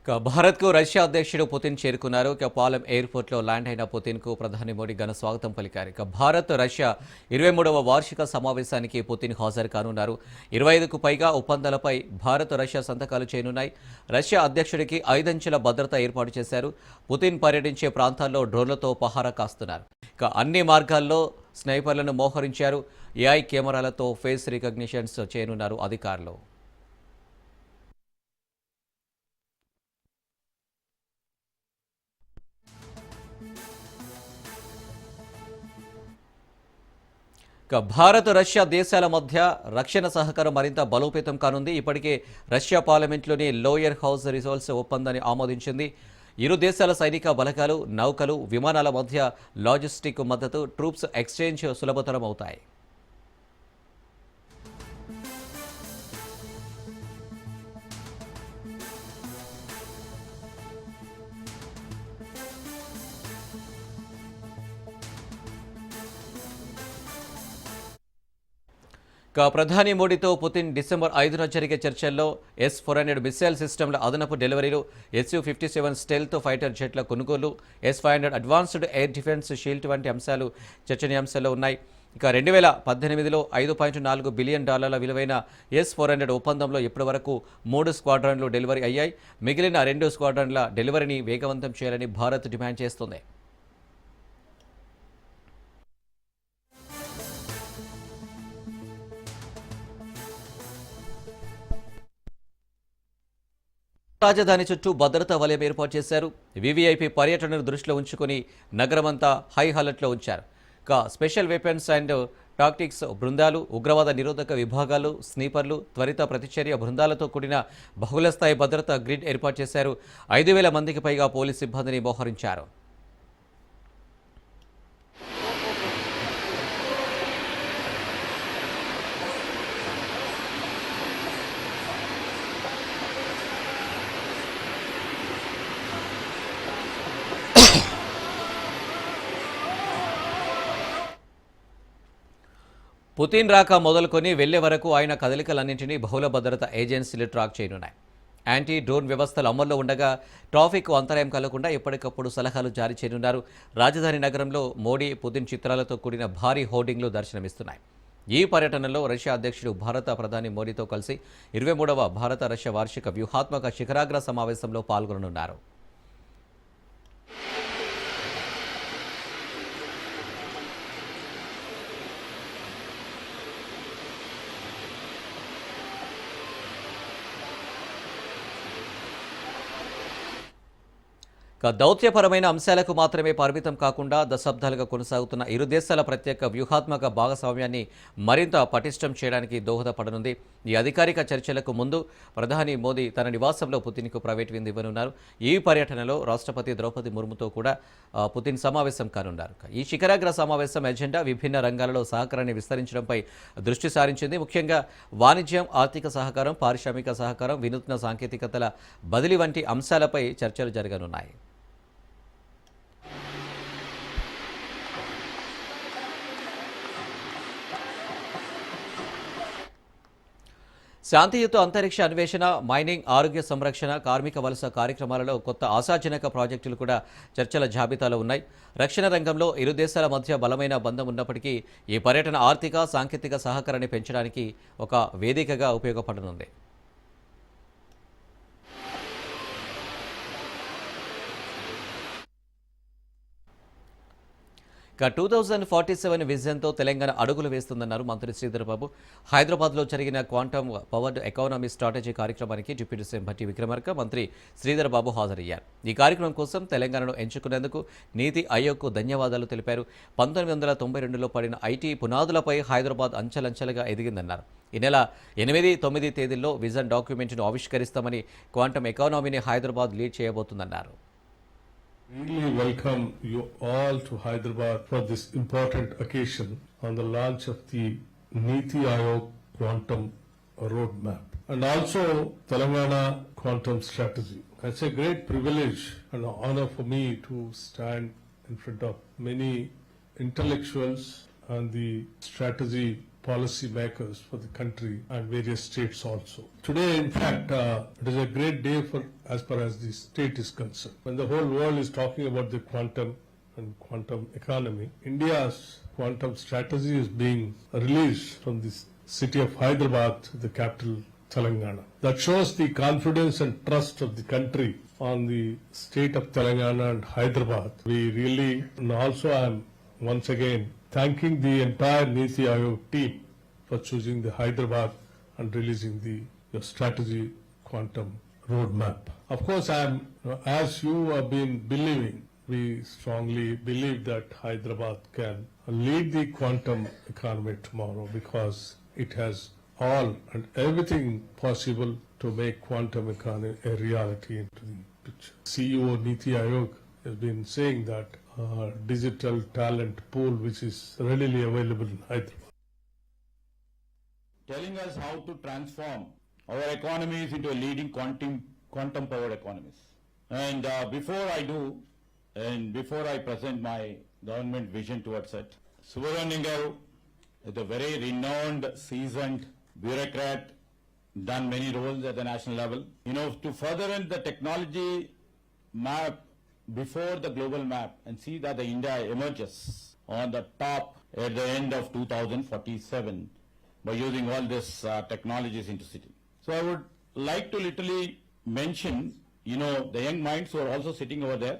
భారత్కు రష్యా అధ్యక్షుడు పుతిన్ చేరుకున్నారు. పాలెం ఎయిర్పోర్ట్లో ల్యాండ్ అయిన పుతిన్కు ప్రధాని మోడీ ఘన స్వాగతం పలికారు. భారత్ రష్యా 23వ వార్షిక సమావేశానికి పుతిన్ హాజరు కానున్నారు. 25కు పైగా ఒప్పందాలపై భారత్ రష్యా సంతకాలు చేయనున్నాయి. రష్యా అధ్యక్షుడికి 5 అంచెల భద్రత ఏర్పాటు చేశారు. పుతిన్ పర్యటించే ప్రాంతాల్లో డ్రోన్లతో పహారా కాస్తున్నారు. అన్ని మార్గాల్లో స్నైపర్లను మోహరించారు. ఏఐ కెమెరాలతో ఫేస్ రికగ్నిషన్స్ చేయనున్నారు అధికారులు. భారత్ రష్యా దేశాల మధ్య రక్షణ సహకారం మరింత బలోపేతం కానుంది. ఇప్పటికే రష్యా పార్లమెంట్లోని లోయర్ హౌస్ రిజాల్వ్స్ ఒప్పందాన్ని ఆమోదించింది. ఇరు దేశాల సైనిక బలగాలు, నౌకలు, విమానాల మధ్య లాజిస్టిక్ మద్దతు, ట్రూప్స్ ఎక్స్చేంజ్ సులభతరం అవుతాయి. ప్రధాని మోడీతో పుతిన్ డిసెంబర్ 5న జరిగే చర్చల్లో S-400 మిసైల్ సిస్టమ్ల అదనపు డెలివరీలు, Su-57 స్టెల్త్ ఫైటర్ జెట్ల కొనుగోలు, S-500 advanced air defence shield వంటి అంశాలు చర్చనీయాంశాల్లో ఉన్నాయి. 2018లో $5.4 బిలియన్ విలువైన S-400 ఒప్పందంలో ఇప్పటి వరకు 3 స్క్వాడ్రన్లు డెలివరీ అయ్యాయి. మిగిలిన 2 స్క్వాడ్రన్ల డెలివరీని వేగవంతం చేయాలని భారత్ డిమాండ్ చేస్తోంది. రాజధాని చుట్టూ భద్రతా వలయం ఏర్పాటు చేశారు. వివిఐపి పర్యటనను దృష్టిలో ఉంచుకుని నగరమంతా హై అలర్ట్లో ఉంచారు. స్పెషల్ వెపన్స్ అండ్ టాక్టిక్స్ బృందాలు, ఉగ్రవాద నిరోధక విభాగాలు, స్నీపర్లు, త్వరిత ప్రతిచర్య బృందాలతో కూడిన బహుళస్థాయి భద్రతా గ్రిడ్ ఏర్పాటు చేశారు. 5,000 మందికి పైగా పోలీసు సిబ్బందిని మోహరించారు. పుతిన్ రాక మొదలుకొని వెళ్లే వరకు ఆయన కదలికలన్నింటినీ బహుళ భద్రతా ఏజెన్సీలు ట్రాక్ చేయనున్నాయి. యాంటీ డ్రోన్ వ్యవస్థలు అమల్లో ఉండగా ట్రాఫిక్ అంతరాయం కలగకుండా ఎప్పటికప్పుడు సలహాలు జారీ చేయనున్నారు. రాజధాని నగరంలో మోడీ, పుతిన్ చిత్రాలతో కూడిన భారీ హోర్డింగ్లు దర్శనమిస్తున్నాయి. ఈ పర్యటనలో రష్యా అధ్యక్షుడు భారత ప్రధాని మోడీతో కలిసి 23వ భారత రష్యా వార్షిక వ్యూహాత్మక శిఖరాగ్ర సమావేశంలో పాల్గొననున్నారు. దౌత్యపరమైన అంశాలకు మాత్రమే పరిమితం కాకుండా దశాబ్దాలుగా కొనసాగుతున్న ఇరు దేశాల ప్రత్యేక వ్యూహాత్మక భాగస్వామ్యాన్ని మరింత పటిష్టం చేయడానికి దోహదపడనుంది. ఈ అధికారిక చర్చలకు ముందు ప్రధాని మోదీ తన నివాసంలో పుతిన్కు ప్రైవేట్ విందు ఇవ్వనున్నారు. ఈ పర్యటనలో రాష్ట్రపతి ద్రౌపది ముర్ముతో కూడా పుతిన్ సమావేశం కానున్నారు. ఈ శిఖరాగ్ర సమావేశం ఎజెండా విభిన్న రంగాలలో సహకారాన్ని విస్తరించడంపై దృష్టి సారించింది. ముఖ్యంగా వాణిజ్యం, ఆర్థిక సహకారం, పారిశ్రామిక సహకారం, వినూత్న సాంకేతికతల బదిలీ వంటి అంశాలపై చర్చలు జరగనున్నాయి. శాంతియుత అంతరిక్ష అన్వేషణ, మైనింగ్, ఆరోగ్య సంరక్షణ, కార్మిక వలస కార్యక్రమాలలో కొత్త ఆశాజనక ప్రాజెక్టులు కూడా చర్చల జాబితాలో ఉన్నాయి. రక్షణ రంగంలో ఇరు దేశాల మధ్య బలమైన బంధం ఉన్నప్పటికీ ఈ పర్యటన ఆర్థిక, సాంకేతిక సహకారాన్ని పెంచడానికి ఒక వేదికగా ఉపయోగపడనుంది. 2047 విజన్తో తెలంగాణ అడుగులు వేస్తుందన్నారు మంత్రి శ్రీధర్ బాబు. హైదరాబాద్లో జరిగిన క్వాంటమ్ పవర్డ్ ఎకానమీ స్ట్రాటజీ కార్యక్రమానికి డిప్యూటీ సీఎం భట్టి విక్రమార్క, మంత్రి శ్రీధర్ బాబు హాజరయ్యారు. ఈ కార్యక్రమం కోసం తెలంగాణను ఎంచుకునేందుకు నీతి ఆయోగ్కు ధన్యవాదాలు తెలిపారు. 1992లో పడిన ఐటీ పునాదులపై హైదరాబాద్ అంచెలంచెలుగా ఎదిగిందన్నారు. ఈ నెల 8, 9 తేదీల్లో విజన్ డాక్యుమెంట్ను ఆవిష్కరిస్తామని, క్వాంటమ్ ఎకానమీని హైదరాబాద్ లీడ్ చేయబోతుందన్నారు. Really welcome you all to Hyderabad for this important occasion on the launch of the Niti Aayog Quantum Roadmap and also Telangana Quantum Strategy. It's a great privilege and honor for me to stand in front of many intellectuals on the strategy policy makers for the country and various states also. Today, in fact, it is a great day for as far as the state is concerned. When the whole world is talking about the quantum and quantum economy, India's quantum strategy is being released from the city of Hyderabad, the capital Telangana. That shows the confidence and trust of the country on the state of Telangana and Hyderabad. We really, and also I am once again thanking the entire Niti Aayog team for choosing the Hyderabad and releasing the strategy quantum roadmap. Of course, as you have been believing, we strongly believe that Hyderabad can lead the quantum economy tomorrow because it has all and everything possible to make quantum economy a reality into the picture. CEO Niti Aayog has been saying that digital talent pool which is readily available in Hyderabad. Telling us how to transform our economies into a leading quantum powered economies. And before I do, and before I present my government vision towards it, Subramanian Garu is a very renowned, seasoned bureaucrat, done many roles at the national level. You know, to further the technology map before the global map and see that the India emerges on the top at the end of 2047 by using all these technologies into city. So I would like to literally mention, you know, the young minds who are also sitting over there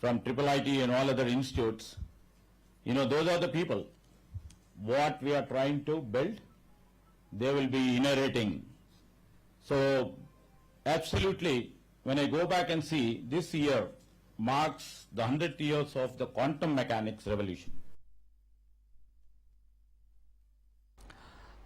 from IIIT and all other institutes. You know, those are the people. What we are trying to build, they will be inheriting. So absolutely, when I go back and see, this year marks the 100th years of the quantum mechanics revolution.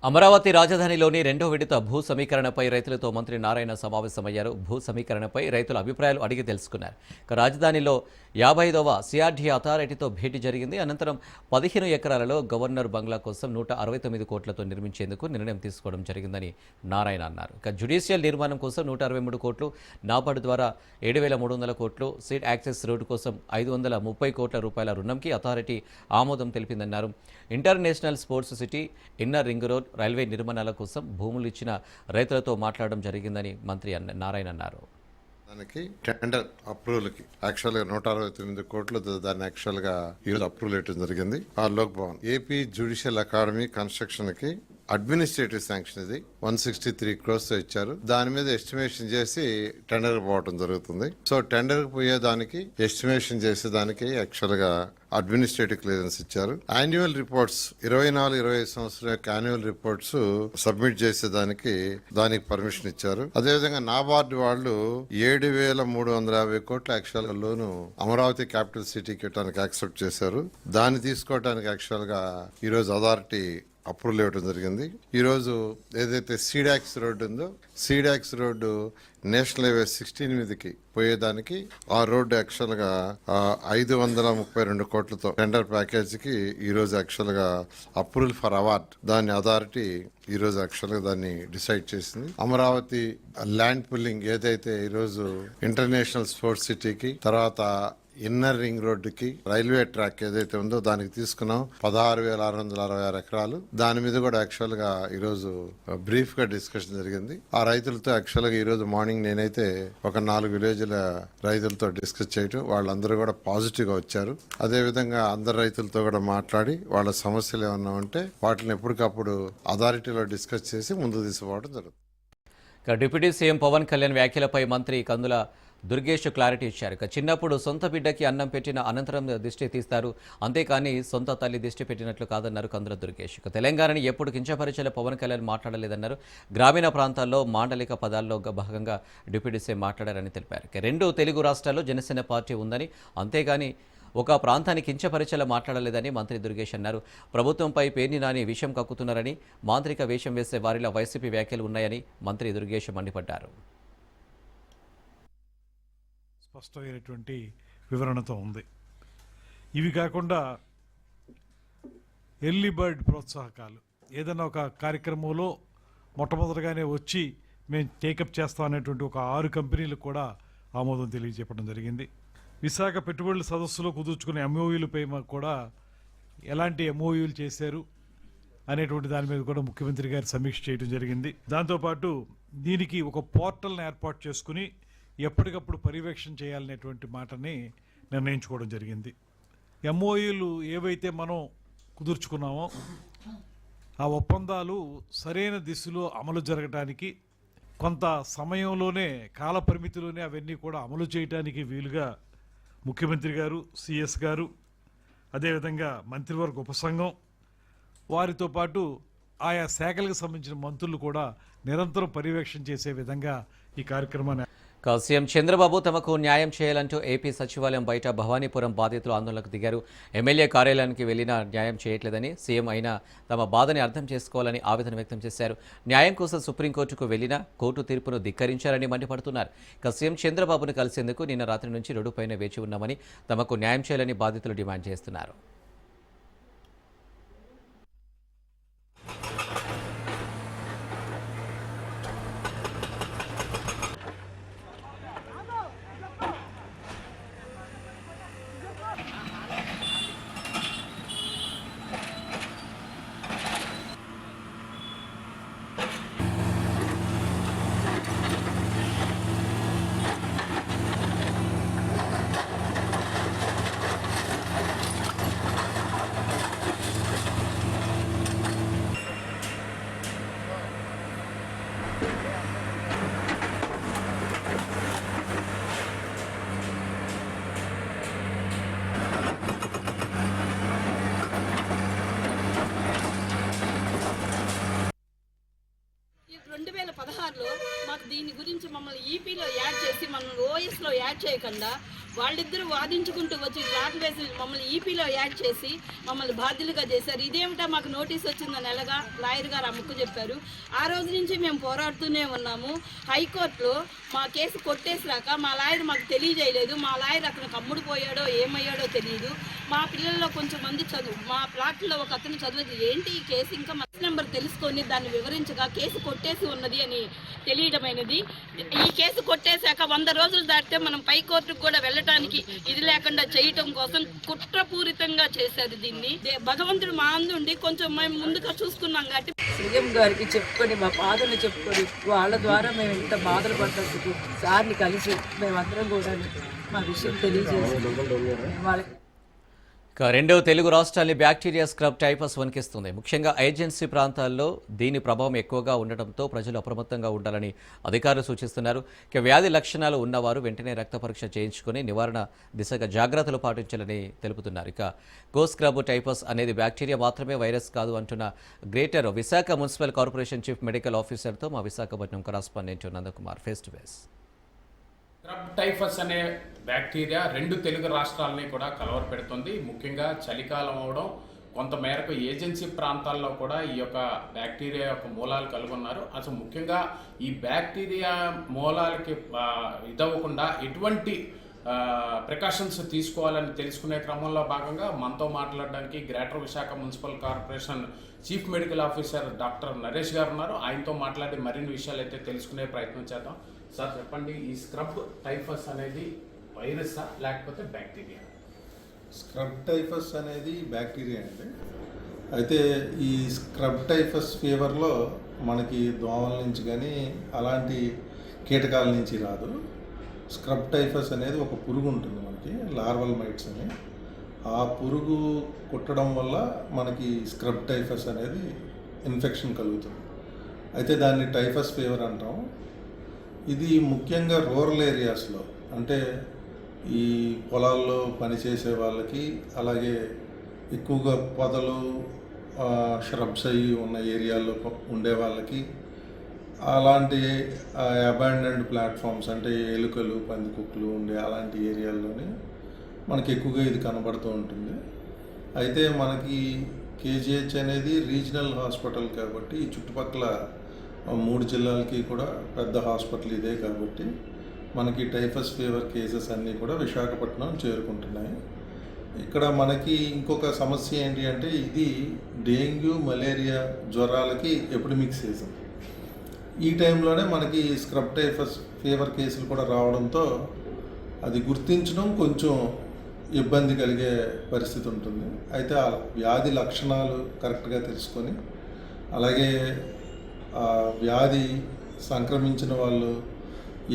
Amaravati రాజధానిలోని రెండో విడత భూ సమీకరణపై రైతులతో మంత్రి నారాయణ సమావేశమయ్యారు. భూ సమీకరణపై రైతుల అభిప్రాయాలు అడిగి తెలుసుకున్నారు. రాజధానిలో 55వ సిఆర్డీ అథారిటీతో భేటీ జరిగింది. అనంతరం 15 ఎకరాలలో గవర్నర్ బంగ్లా కోసం 169 కోట్లతో నిర్మించేందుకు నిర్ణయం తీసుకోవడం జరిగిందని నారాయణ అన్నారు. జ్యుడిషియల్ నిర్మాణం కోసం 163 కోట్లు, నాబార్డు ద్వారా 7,300 కోట్లు, సీడ్ యాక్సెస్ రోడ్డు కోసం 530 కోట్ల రూపాయల రుణంకి అథారిటీ ఆమోదం తెలిపిందన్నారు. International sports city, inner ring road, railway నిర్మాణాల కోసం భూములు ఇచ్చిన రైతులతో మాట్లాడడం జరిగిందని మంత్రి నారాయణ అన్నారు. దానికి టెండర్ అప్రూవల్కి యాక్చువల్గా 169 కోట్లు దాన్ని యాక్చువల్గా ఈరోజు అప్రూవల్ ఇవ్వడం జరిగింది. ఆ Lok Bhavan AP judicial academy construction కి అడ్మినిస్ట్రేటివ్ శాంక్షన్ ఇది 163 crores ఇచ్చారు. దాని మీద ఎస్టిమేషన్ చేసి టెండర్ పోవడం జరుగుతుంది. సో టెండర్ పోయేదానికి ఎస్టిమేషన్ చేసేదానికి యాక్చువల్ గా అడ్మినిస్ట్రేటివ్ క్లియరెన్స్ ఇచ్చారు. యాన్యువల్ రిపోర్ట్స్ 24-25 సంవత్సరం యొక్క యాన్యువల్ రిపోర్ట్స్ సబ్మిట్ చేసేదానికి దానికి పర్మిషన్ ఇచ్చారు. అదేవిధంగా నాబార్డు వాళ్ళు 7,350 కోట్ల యాక్చువల్ గా లోను అమరావతి క్యాపిటల్ సిటీకి ఇవ్వడానికి యాక్సెప్ట్ చేశారు. దాన్ని తీసుకోవడానికి యాక్చువల్ గా ఈరోజు అథారిటీ అప్రూవల్ ఇవ్వడం జరిగింది. ఈరోజు ఏదైతే సీడాక్స్ రోడ్డు ఉందో, సీడాక్స్ రోడ్డు నేషనల్ హైవే 16 మీదకి పోయేదానికి ఆ రోడ్డు యాక్చువల్ గా 532 కోట్లతో టెండర్ ప్యాకేజ్ కి ఈ రోజు యాక్చువల్ గా అప్రూవల్ ఫర్ అవార్డ్ దాన్ని అథారిటీ ఈ రోజు యాక్చువల్ గా దాన్ని డిసైడ్ చేసింది. అమరావతి ల్యాండ్ పుల్లింగ్ ఏదైతే ఈ రోజు ఇంటర్నేషనల్ స్పోర్ట్స్ సిటీకి, తర్వాత ఇన్నర్ రింగ్ రోడ్డుకి, రైల్వే ట్రాక్ ఏదైతే ఉందో దానికి తీసుకున్నాం 16,666 ఎకరాలు. దాని మీద కూడా యాక్చువల్ గా ఈరోజు బ్రీఫ్ గా డిస్కషన్ జరిగింది. ఆ రైతులతో యాక్చువల్ గా ఈ రోజు మార్నింగ్ నేనైతే ఒక 4 విలేజ్ల రైతులతో డిస్కస్ చేయటం, వాళ్ళందరూ కూడా పాజిటివ్ గా వచ్చారు. అదే విధంగా అందరు రైతులతో కూడా మాట్లాడి వాళ్ళ సమస్యలు ఏమన్నా ఉంటే వాటిని ఎప్పటికప్పుడు అథారిటీలో డిస్కస్ చేసి ముందుకు తీసుకుపోవడం జరుగుతుంది. డిప్యూటీ సీఎం పవన్ కళ్యాణ్ వ్యాఖ్యలపై మంత్రి కందుల దుర్గేష్ క్లారిటీ ఇచ్చారు. చిన్నప్పుడు సొంత బిడ్డకి అన్నం పెట్టిన అనంతరం దిష్టి తీస్తారు, అంతేకాని సొంత తల్లి దిష్టి పెట్టినట్లు కాదన్నారు కందుల దుర్గేష్. తెలంగాణని ఎప్పుడు కించపరిచేలా పవన్ కళ్యాణ్ మాట్లాడలేదన్నారు. గ్రామీణ ప్రాంతాల్లో మాండలిక పదాల్లో భాగంగా డిప్యూటీ సీఎం మాట్లాడారని తెలిపారు. 2 తెలుగు రాష్ట్రాల్లో జనసేన పార్టీ ఉందని, అంతేగాని ఒక ప్రాంతాన్ని కించపరిచేలా మాట్లాడలేదని మంత్రి దుర్గేష్ అన్నారు. ప్రభుత్వంపై పేర్ని నాని విషయం కక్కుతున్నారని, మాంత్రిక వేషం వేసే వారిలో వైసీపీ వ్యాఖ్యలు ఉన్నాయని మంత్రి దుర్గేష్ మండిపడ్డారు. స్పష్టమైనటువంటి వివరణతో ఉంది. ఇవి కాకుండా ఎర్లీ బర్డ్ ప్రోత్సాహకాలు, ఏదైనా ఒక కార్యక్రమంలో మొట్టమొదటిగానే వచ్చి మేము టేకప్ చేస్తాం అనేటువంటి ఒక 6 కంపెనీలకు కూడా ఆమోదం తెలియజెప్పడం జరిగింది. విశాఖ పెట్టుబడుల సదస్సులో కుదుర్చుకునే ఎంఓయూలపై కూడా ఎలాంటి ఎంఓయూలు చేశారు, అనేటువంటి దాని మీద కూడా ముఖ్యమంత్రి గారు సమీక్ష చేయడం జరిగింది. దాంతోపాటు దీనికి ఒక పోర్టల్ని ఏర్పాటు చేసుకుని ఎప్పటికప్పుడు పర్యవేక్షణ చేయాలనేటువంటి మాటని నిర్ణయించుకోవడం జరిగింది. ఎంఓయూలు ఏవైతే మనం కుదుర్చుకున్నామో ఆ ఒప్పందాలు సరైన దిశలో అమలు జరగడానికి కొంత సమయంలోనే, కాల పరిమితిలోనే అవన్నీ కూడా అమలు చేయడానికి వీలుగా ముఖ్యమంత్రి గారు, సిఎస్ గారు, అదేవిధంగా మంత్రివర్గ ఉపసంఘం, వారితో పాటు ఆయా శాఖలకు సంబంధించిన మంత్రులు కూడా నిరంతరం పర్యవేక్షణ చేసే విధంగా ఈ కార్యక్రమాన్ని సీఎం చంద్రబాబు తమకు న్యాయం చేయాలంటూ ఏపీ సచివాలయం బయట భవానీపురం బాధితులు ఆందోళనకు దిగారు. ఎమ్మెల్యే కార్యాలయానికి వెళ్లినా న్యాయం చేయట్లేదని, సీఎం అయినా తమ బాధని అర్థం చేసుకోవాలని ఆవేదన వ్యక్తం చేశారు. న్యాయం కోసం సుప్రీంకోర్టుకు వెళ్లినా కోర్టు తీర్పును ధిక్కరించారని మండిపడుతున్నారు. సీఎం చంద్రబాబును కలిసేందుకు నిన్న రాత్రి నుంచి రోడ్డుపైన వేచి ఉన్నామని, తమకు న్యాయం చేయాలని బాధితులు డిమాండ్ చేస్తున్నారు. మాకు దీని గురించి మమ్మల్ని ఈపీలో యాడ్ చేసి మమ్మల్ని ఓఎస్లో యాడ్ చేయకుండా వాళ్ళిద్దరూ వాదించుకుంటూ వచ్చి రాట్ వేసి మమ్మల్ని ఈపీలో యాడ్ చేసి మమ్మల్ని బాధ్యులుగా చేశారు. ఇదేమిటా మాకు నోటీస్ వచ్చిందని నెలగా లాయర్ గారు ఆ ముక్కు చెప్పారు. ఆ రోజు నుంచి మేము పోరాడుతూనే ఉన్నాము. హైకోర్టులో మా కేసు కొట్టేసిరాక మా లాయర్ మాకు తెలియజేయలేదు. మా లాయర్ అతనికి అమ్ముడు పోయాడో ఏమయ్యాడో తెలియదు. మా పిల్లల్లో కొంచెం మంది మా ప్లాట్లో ఒక అతను చదువు ఏంటి ఈ కేసు ఇంకా మధ్య నెంబర్ తెలుసుకొని దాన్ని వివరించగా కేసు కొట్టేసి ఉన్నది అని తెలియడమైనది. ఈ కేసు కొట్టేశాక 100 రోజులు దాటితే మనం పై కోర్టుకు కూడా వెళ్ళటానికి ఇది లేకుండా చేయటం కోసం కుట్రపూరితంగా చేశారు దీన్ని. భగవంతుడు మా అందుండి కొంచెం మేము ముందుగా చూసుకున్నాం కాబట్టి సీఎం గారికి చెప్పుకొని మా బాధలు చెప్పుకొని వాళ్ళ ద్వారా మేము ఇంత బాధలు పడ్డందుకు సార్ని కలిసి మేమందరం కూడా మా విషయం తెలియజేసి వాళ్ళకి రెండవ తెలుగు రాష్ట్రాల్ని బ్యాక్టీరియా స్క్రబ్ టైఫస్ వణికిస్తుంది. ముఖ్యంగా ఏజెన్సీ ప్రాంతాల్లో దీని ప్రభావం ఎక్కువగా ఉండటంతో ప్రజలు అప్రమత్తంగా ఉండాలని అధికారులు సూచిస్తున్నారు. వ్యాధి లక్షణాలు ఉన్నవారు వెంటనే రక్త పరీక్ష చేయించుకుని నివారణ దిశగా జాగ్రత్తలు పాటించాలని తెలుపుతున్నారు. గో స్క్రబ్ టైఫస్ అనేది బ్యాక్టీరియా మాత్రమే, వైరస్ కాదు అంటున్న greater Visakha municipal corporation chief medical ఆఫీసర్తో మా Visakhapatnam correspondent Nandakumar face to face. Scrub typhus అనే బ్యాక్టీరియా 2 తెలుగు రాష్ట్రాలని కూడా కలవరపెడుతుంది. ముఖ్యంగా చలికాలం అవడం, కొంతమేరకు ఏజెన్సీ ప్రాంతాల్లో కూడా ఈ యొక్క బ్యాక్టీరియా యొక్క మూలాలు కలుగున్నారు. అసలు ముఖ్యంగా ఈ బ్యాక్టీరియా మూలాలకి ఇదవ్వకుండా ఎటువంటి ప్రికాషన్స్ తీసుకోవాలని తెలుసుకునే క్రమంలో భాగంగా మనతో మాట్లాడడానికి greater Visakha municipal corporation chief medical officer doctor Naresh గారు ఉన్నారు. ఆయనతో మాట్లాడి మరిన్ని విషయాలు అయితే తెలుసుకునే ప్రయత్నం చేద్దాం. సార్ చెప్పండి, ఈ స్క్రబ్ టైఫస్ అనేది వైరసా లేకపోతే బ్యాక్టీరియా? స్క్రబ్ టైఫస్ అనేది బ్యాక్టీరియా అండి. అయితే ఈ స్క్రబ్ టైఫస్ ఫీవర్లో మనకి దోమల నుంచి కానీ అలాంటి కీటకాల నుంచి రాదు. స్క్రబ్ టైఫస్ అనేది ఒక పురుగు ఉంటుంది మనకి, లార్వల్ మైట్స్ అని. ఆ పురుగు కుట్టడం వల్ల మనకి స్క్రబ్ టైఫస్ అనేది ఇన్ఫెక్షన్ కలుగుతుంది. అయితే దాన్ని టైఫస్ ఫీవర్ అంటాం. ఇది ముఖ్యంగా రూరల్ ఏరియాస్లో, అంటే ఈ పొలాల్లో పనిచేసే వాళ్ళకి, అలాగే ఎక్కువగా పొదలు ష్రబ్స్ అయ్యి ఉన్న ఏరియాల్లో ఉండే వాళ్ళకి, అలాంటి అబాండెండ్ ప్లాట్ఫామ్స్ అంటే ఎలుకలు పందికొక్కులు ఉండే అలాంటి ఏరియాల్లోనే మనకి ఎక్కువగా ఇది కనబడుతూ ఉంటుంది. అయితే మనకి కేజీహెచ్ అనేది రీజనల్ హాస్పిటల్ కాబట్టి ఈ చుట్టుపక్కల 3 జిల్లాలకి కూడా పెద్ద హాస్పిటల్ ఇదే కాబట్టి మనకి టైఫస్ ఫీవర్ కేసెస్ అన్నీ కూడా విశాఖపట్నం చేరుకుంటున్నాయి. ఇక్కడ మనకి ఇంకొక సమస్య ఏంటి అంటే ఇది డెంగ్యూ, మలేరియా జ్వరాలకి ఎపిడమిక్ సీజన్. ఈ టైంలోనే మనకి స్క్రబ్ టైఫస్ ఫీవర్ కేసులు కూడా రావడంతో అది గుర్తించడం కొంచెం ఇబ్బంది కలిగే పరిస్థితి ఉంటుంది. అయితే ఆ వ్యాధి లక్షణాలు కరెక్ట్గా తెలుసుకొని అలాగే వ్యాధి సంక్రమించిన వాళ్ళు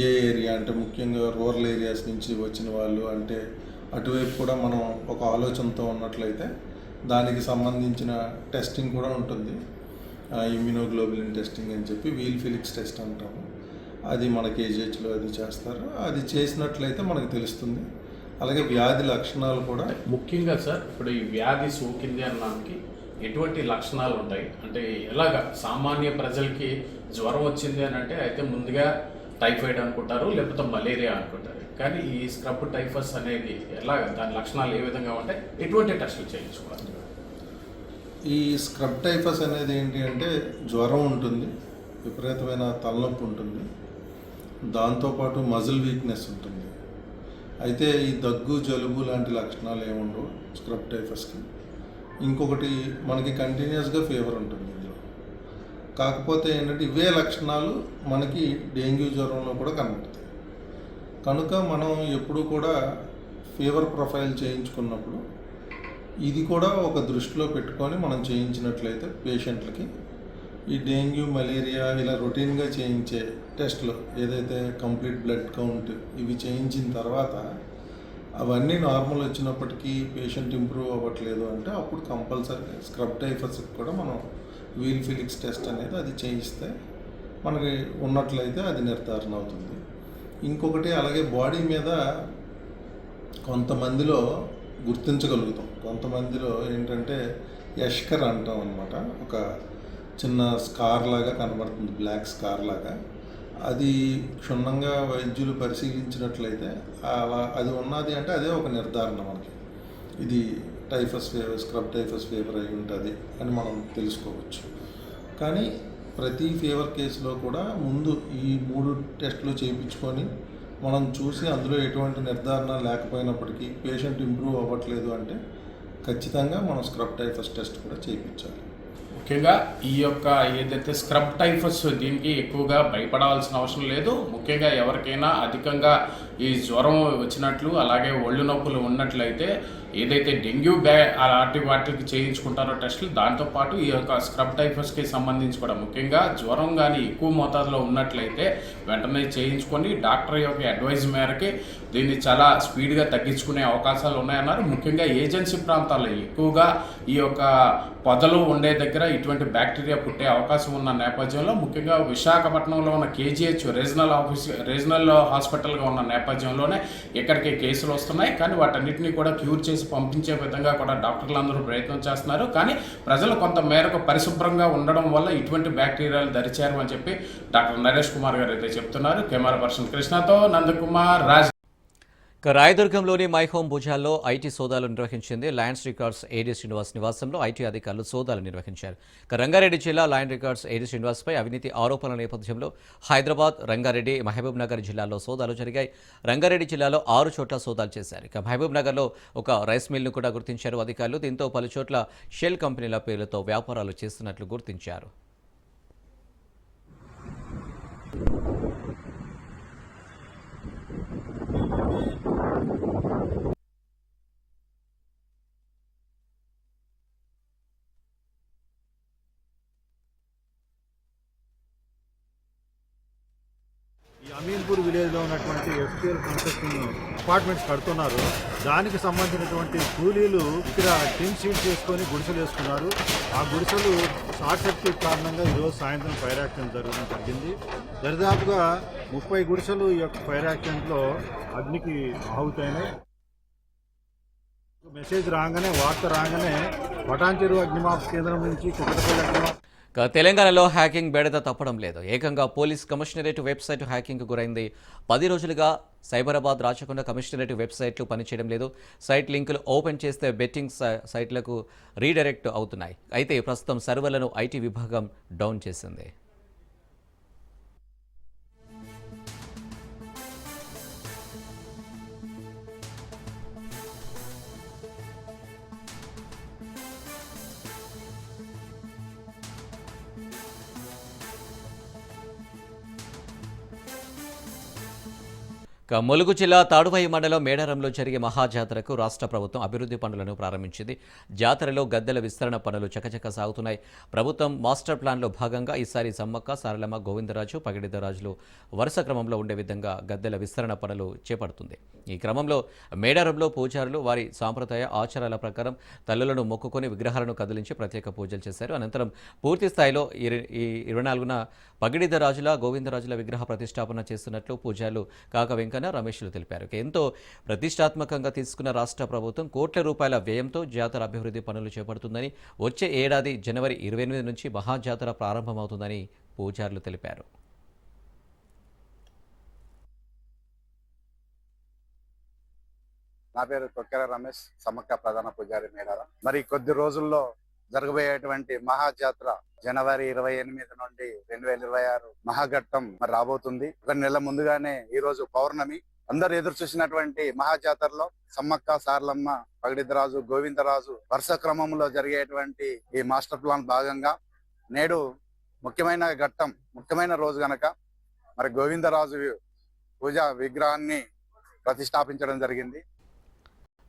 ఏ ఏరియా అంటే ముఖ్యంగా రూరల్ ఏరియాస్ నుంచి వచ్చిన వాళ్ళు అంటే అటువైపు కూడా మనం ఒక ఆలోచనతో ఉన్నట్లయితే దానికి సంబంధించిన టెస్టింగ్ కూడా ఉంటుంది. ఇమ్యూనోగ్లోబులిన్ టెస్టింగ్ అని చెప్పి వీల్ ఫిలిక్స్ టెస్ట్ అంటాము. అది మన కేజీహెచ్లో అది చేస్తారు. అది చేసినట్లయితే మనకు తెలుస్తుంది. అలాగే వ్యాధి లక్షణాలు కూడా ముఖ్యంగా సార్ ఇప్పుడు ఈ వ్యాధి సోకింది అనడానికి ఎటువంటి లక్షణాలు ఉంటాయి అంటే ఎలాగా సామాన్య ప్రజలకి జ్వరం వచ్చింది అని అంటే అయితే ముందుగా టైఫాయిడ్ అనుకుంటారు లేకపోతే మలేరియా అనుకుంటారు. కానీ ఈ స్క్రబ్ టైఫస్ అనేది ఎలాగ దాని లక్షణాలు ఏ విధంగా ఉంటాయి, ఎటువంటి టెస్టులు చేయించుకోవాలి? ఈ స్క్రబ్ టైఫస్ అనేది ఏంటి అంటే జ్వరం ఉంటుంది, విపరీతమైన తలనొప్పి ఉంటుంది, దాంతోపాటు మజిల్ వీక్నెస్ ఉంటుంది. అయితే ఈ దగ్గు జలుబు లాంటి లక్షణాలు ఏముండవు స్క్రబ్ టైఫస్కి. ఇంకొకటి మనకి కంటిన్యూస్గా ఫీవర్ ఉంటుంది ఇందులో. కాకపోతే ఏంటంటే ఇవే లక్షణాలు మనకి డెంగ్యూ జ్వరంలో కూడా కనబడతాయి. కనుక మనం ఎప్పుడు కూడా ఫీవర్ ప్రొఫైల్ చేయించుకున్నప్పుడు ఇది కూడా ఒక దృష్టిలో పెట్టుకొని మనం చేయించినట్లయితే పేషెంట్లకి ఈ డెంగ్యూ మలేరియా ఇలా రొటీన్గా చేయించే టెస్ట్లు ఏదైతే కంప్లీట్ బ్లడ్ కౌంట్ ఇవి చేయించిన తర్వాత అవన్నీ నార్మల్ వచ్చినప్పటికీ పేషెంట్ ఇంప్రూవ్ అవ్వట్లేదు అంటే అప్పుడు కంపల్సరీ స్క్రబ్ టైఫస్కి కూడా మనం వీల్ ఫిలిక్స్ టెస్ట్ అనేది అది చేయిస్తే మనకి ఉన్నట్లయితే అది నిర్ధారణ అవుతుంది. ఇంకొకటి అలాగే బాడీ మీద కొంతమందిలో గుర్తించగలుగుతాం. కొంతమందిలో ఏంటంటే యష్కర్ అంటాం అనమాట, ఒక చిన్న స్కార్ లాగా కనబడుతుంది, బ్లాక్ స్కార్ లాగా. అది క్షుణ్ణంగా వైద్యులు పరిశీలించినట్లయితే అలా అది ఉన్నది అంటే అదే ఒక నిర్ధారణ మనకి ఇది typhus fever scrub typhus fever అయి ఉంటుంది అని మనం తెలుసుకోవచ్చు. కానీ ప్రతి ఫీవర్ కేసులో కూడా ముందు ఈ 3 టెస్టులు చేయించుకొని మనం చూసి అందులో ఎటువంటి నిర్ధారణ లేకపోయినప్పటికీ పేషెంట్ ఇంప్రూవ్ అవ్వట్లేదు అంటే ఖచ్చితంగా మనం స్క్రబ్ టైఫస్ టెస్ట్ కూడా చేయించాలి. ముఖ్యంగా ఈ యొక్క ఏదైతే స్క్రబ్ టైఫస్ దీనికి ఎక్కువగా భయపడాల్సిన అవసరం లేదు. ముఖ్యంగా ఎవరికైనా అధికంగా ఈ జ్వరం వచ్చినట్లు అలాగే ఒళ్ళు నొప్పులు ఉన్నట్లయితే ఏదైతే డెంగ్యూ అలాంటి వాటికి చేయించుకుంటారో టెస్టులు, దాంతోపాటు ఈ యొక్క స్క్రబ్ టైఫస్కి సంబంధించి కూడా ముఖ్యంగా జ్వరం కానీ ఎక్కువ మోతాదులో ఉన్నట్లయితే వెంటనే చేయించుకొని డాక్టర్ యొక్క అడ్వైజ్ మేరకి దీన్ని చాలా స్పీడ్గా తగ్గించుకునే అవకాశాలు ఉన్నాయన్నారు. ముఖ్యంగా ఏజెన్సీ ప్రాంతాల్లో ఎక్కువగా ఈ యొక్క పొదలు ఉండే దగ్గర ఇటువంటి బ్యాక్టీరియా పుట్టే అవకాశం ఉన్న నేపథ్యంలో ముఖ్యంగా విశాఖపట్నంలో ఉన్న కేజీహెచ్ రీజనల్ హాస్పిటల్గా ఉన్న నేపథ్యంలోనే ఇక్కడికి కేసులు వస్తున్నాయి. కానీ వాటన్నిటిని కూడా క్యూర్ చేసి పంపించే విధంగా కూడా డాక్టర్లు అందరూ ప్రయత్నం చేస్తున్నారు. కానీ ప్రజలు కొంత మేరకు పరిశుభ్రంగా ఉండడం వల్ల ఇటువంటి బ్యాక్టీరియాలు దరిచారు అని చెప్పి డాక్టర్ నరేష్ కుమార్ గారు అయితే చెప్తున్నారు. కెమెరా పర్సన్ కృష్ణతో నందకుమార్, రాజ్. రాయదుర్గంలోని మై హోమ్ భుజాల్లో ఐటీ సోదాలు నిర్వహించింది. ల్యాండ్స్ రికార్డ్స్ ఏడీ శ్రీనివాస్ నివాసంలో ఐటీ అధికారులు సోదాలు నిర్వహించారు. రంగారెడ్డి జిల్లా ల్యాండ్ రికార్డ్స్ ఏడీ శ్రీనివాస్పై అవినీతి ఆరోపణల నేపథ్యంలో హైదరాబాద్, రంగారెడ్డి, మహబూబ్ నగర్ జిల్లాల్లో సోదాలు జరిగాయి. రంగారెడ్డి జిల్లాలో 6 చోట్ల సోదాలు చేశారు. ఇక మహబూబ్ నగర్లో ఒక రైస్ మిల్ను కూడా గుర్తించారు అధికారులు. దీంతో పలు చోట్ల షెల్ కంపెనీల పేర్లతో వ్యాపారాలు చేస్తున్నట్లు గుర్తించారు. ఈ అమీన్పూర్ విలేజ్లో ఉన్నటువంటి ఎఫ్సిఎల్ కన్స్ట్రక్షన్ అపార్ట్మెంట్స్ కడుతున్నారు. దానికి సంబంధించినటువంటి కూలీలు ఇక్కడ టిన్ షీట్ చేసుకొని గుడిసెలు వేసుకున్నారు. ఆ గుడిసెలు షార్ట్ సర్క్యూట్ కారణంగా ఈరోజు సాయంత్రం ఫైర్ యాక్సిడెంట్ జరగడం జరిగింది. దరిదాపుగా 30 గుడిసెలు ఈ యొక్క ఫైర్ యాక్సిడెంట్లో అగ్నికి ఆహుతైనాయి. మెసేజ్ రాగానే, వార్త రాగానే పటాన్చెరు అగ్నిమాపక కేంద్రం నుంచి కుక్కటపల్లి అగ్నిమాపక తెలంగాణలో హ్యాకింగ్ బెడద తప్పడం లేదు. ఏకంగా పోలీస్ కమిషనరేట్ వెబ్సైట్ హ్యాకింగ్కు గురైంది. 10 రోజులుగా సైబరాబాద్, రాచకొండ కమిషనరేట్ వెబ్సైట్లు పనిచేయడం లేదు. సైట్ లింకులు ఓపెన్ చేస్తే బెట్టింగ్ సైట్లకు రీడైరెక్ట్ అవుతున్నాయి. అయితే ప్రస్తుతం సర్వర్లను ఐటీ విభాగం డౌన్ చేసింది. ములుగు జిల్లా తాడువాయి మండలం మేడారంలో జరిగే మహాజాతరకు రాష్ట్ర ప్రభుత్వం అభివృద్ధి పనులను ప్రారంభించింది. జాతరలో గద్దెల విస్తరణ పనులు చకచక సాగుతున్నాయి. ప్రభుత్వం మాస్టర్ ప్లాన్లో భాగంగా ఈసారి సమ్మక్క, సారలమ్మ, గోవిందరాజు, పగిడిద్దరాజులు వరుస క్రమంలో ఉండే విధంగా గద్దెల విస్తరణ పనులు చేపడుతుంది. ఈ క్రమంలో మేడారంలో పూజారులు వారి సాంప్రదాయ ఆచారాల ప్రకారం తల్లులను మొక్కుకొని విగ్రహాలను కదిలించి ప్రత్యేక పూజలు చేశారు. అనంతరం పూర్తి స్థాయిలో ఈ 24న పగిడిద్దరాజుల, గోవిందరాజుల విగ్రహ ప్రతిష్టాపన చేస్తున్నట్లు పూజారులు కాక వెంకన్న, రమేష్లు తెలిపారు. ఎంతో ప్రతిష్టాత్మకంగా తీసుకున్న రాష్ట్ర ప్రభుత్వం కోట్ల రూపాయల వ్యయంతో జాతర అభివృద్ధి పనులు చేపడుతుందని, వచ్చే ఏడాది జనవరి 28 నుంచి మహాజాతర ప్రారంభమవుతుందని పూజారులు తెలిపారు. నా పేరు తొక్కెర రమేష్, సమ్మక్క ప్రధాన పూజారి మేడారం. మరి కొద్ది రోజుల్లో జరగబోయేటువంటి మహాజాతర జనవరి 28 నుండి 2026 మహాఘట్టం మరి రాబోతుంది. ఒక నెల ముందుగానే ఈ రోజు పౌర్ణమి. అందరు ఎదురు చూసినటువంటి మహాజాతరలో సమ్మక్క, సారలమ్మ, పగిడిద్దరాజు, గోవిందరాజు వరుస క్రమంలో జరిగేటువంటి ఈ మాస్టర్ ప్లాన్ భాగంగా నేడు ముఖ్యమైన ఘట్టం, ముఖ్యమైన రోజు గనక మరి గోవిందరాజు పూజా విగ్రహాన్ని ప్రతిష్టాపించడం జరిగింది.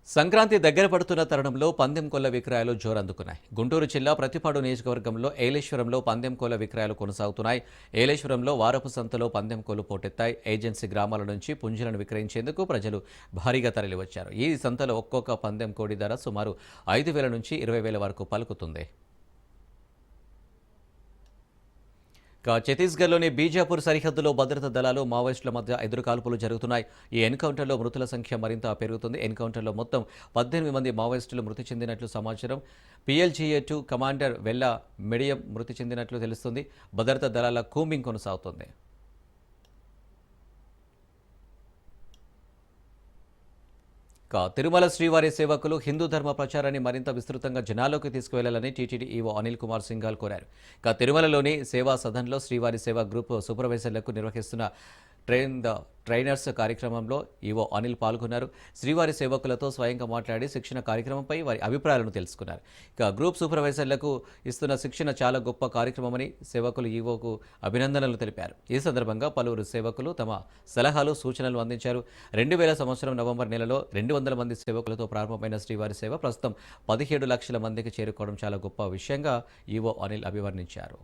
సంక్రాంతి దగ్గర పడుతున్న తరుణంలో పందెం కోళ్ల విక్రయాలు జోరందుకున్నాయి. గుంటూరు జిల్లా ప్రతిపాడు నియోజకవర్గంలో ఏలేశ్వరంలో పందెం కోళ్ల విక్రయాలు కొనసాగుతున్నాయి. ఏలేశ్వరంలో వారపు సంతలో పందెం కోళ్లు పోటెత్తాయి. ఏజెన్సీ గ్రామాల నుంచి పుంజులను విక్రయించేందుకు ప్రజలు భారీగా తరలివచ్చారు. ఈ సంతలో ఒక్కొక్క పందెం కోడి ధర సుమారు 5,000 నుంచి 20,000 వరకు పలుకుతుంది. ఛత్తీస్గఢ్లోని బీజాపూర్ సరిహద్దులో భద్రతా దళాలు, మావోయిస్టుల మధ్య ఎదురుకాల్పులు జరుగుతున్నాయి. ఈ ఎన్కౌంటర్లో మృతుల సంఖ్య మరింత పెరుగుతుంది. ఎన్కౌంటర్లో మొత్తం 18 మంది మావోయిస్టులు మృతి చెందినట్లు సమాచారం. PLGA-2 కమాండర్ వెల్లా మెడియం మృతి చెందినట్లు తెలుస్తుంది. భద్రతా దళాల కూంబింగ్ కొనసాగుతోంది. తిరుమల శ్రీవారి సేవకులు హిందూ ధర్మ ప్రచారాన్ని మరింత విస్తృతంగా జనాల్లోకి తీసుకువెళ్లాలని టీటీడీ ఈవో అనిల్ కుమార్ సింఘాల్ కోరారు. తిరుమలలోని సేవా సదన్లో శ్రీవారి సేవా గ్రూప్ సూపర్వైజర్లకు నిర్వహిస్తున్న ట్రైనర్స్ కార్యక్రమంలో ఈవో అనిల్ పాల్గొన్నారు. శ్రీవారి సేవకులతో స్వయంగా మాట్లాడి శిక్షణ కార్యక్రమంపై వారి అభిప్రాయాలను తెలుసుకున్నారు. గ్రూప్ సూపర్వైజర్లకు ఇస్తున్న శిక్షణ చాలా గొప్ప కార్యక్రమమని సేవకులు ఈవోకు అభినందనలు తెలిపారు. ఈ సందర్భంగా పలువురు సేవకులు తమ సలహాలు, సూచనలు అందించారు. 2000 సంవత్సరం నవంబర్ నెలలో 200 మంది సేవకులతో ప్రారంభమైన శ్రీవారి సేవ ప్రస్తుతం 17 లక్షల మందికి చేరుకోవడం చాలా గొప్ప విషయంగా ఈవో అనిల్ అభివర్ణించారు.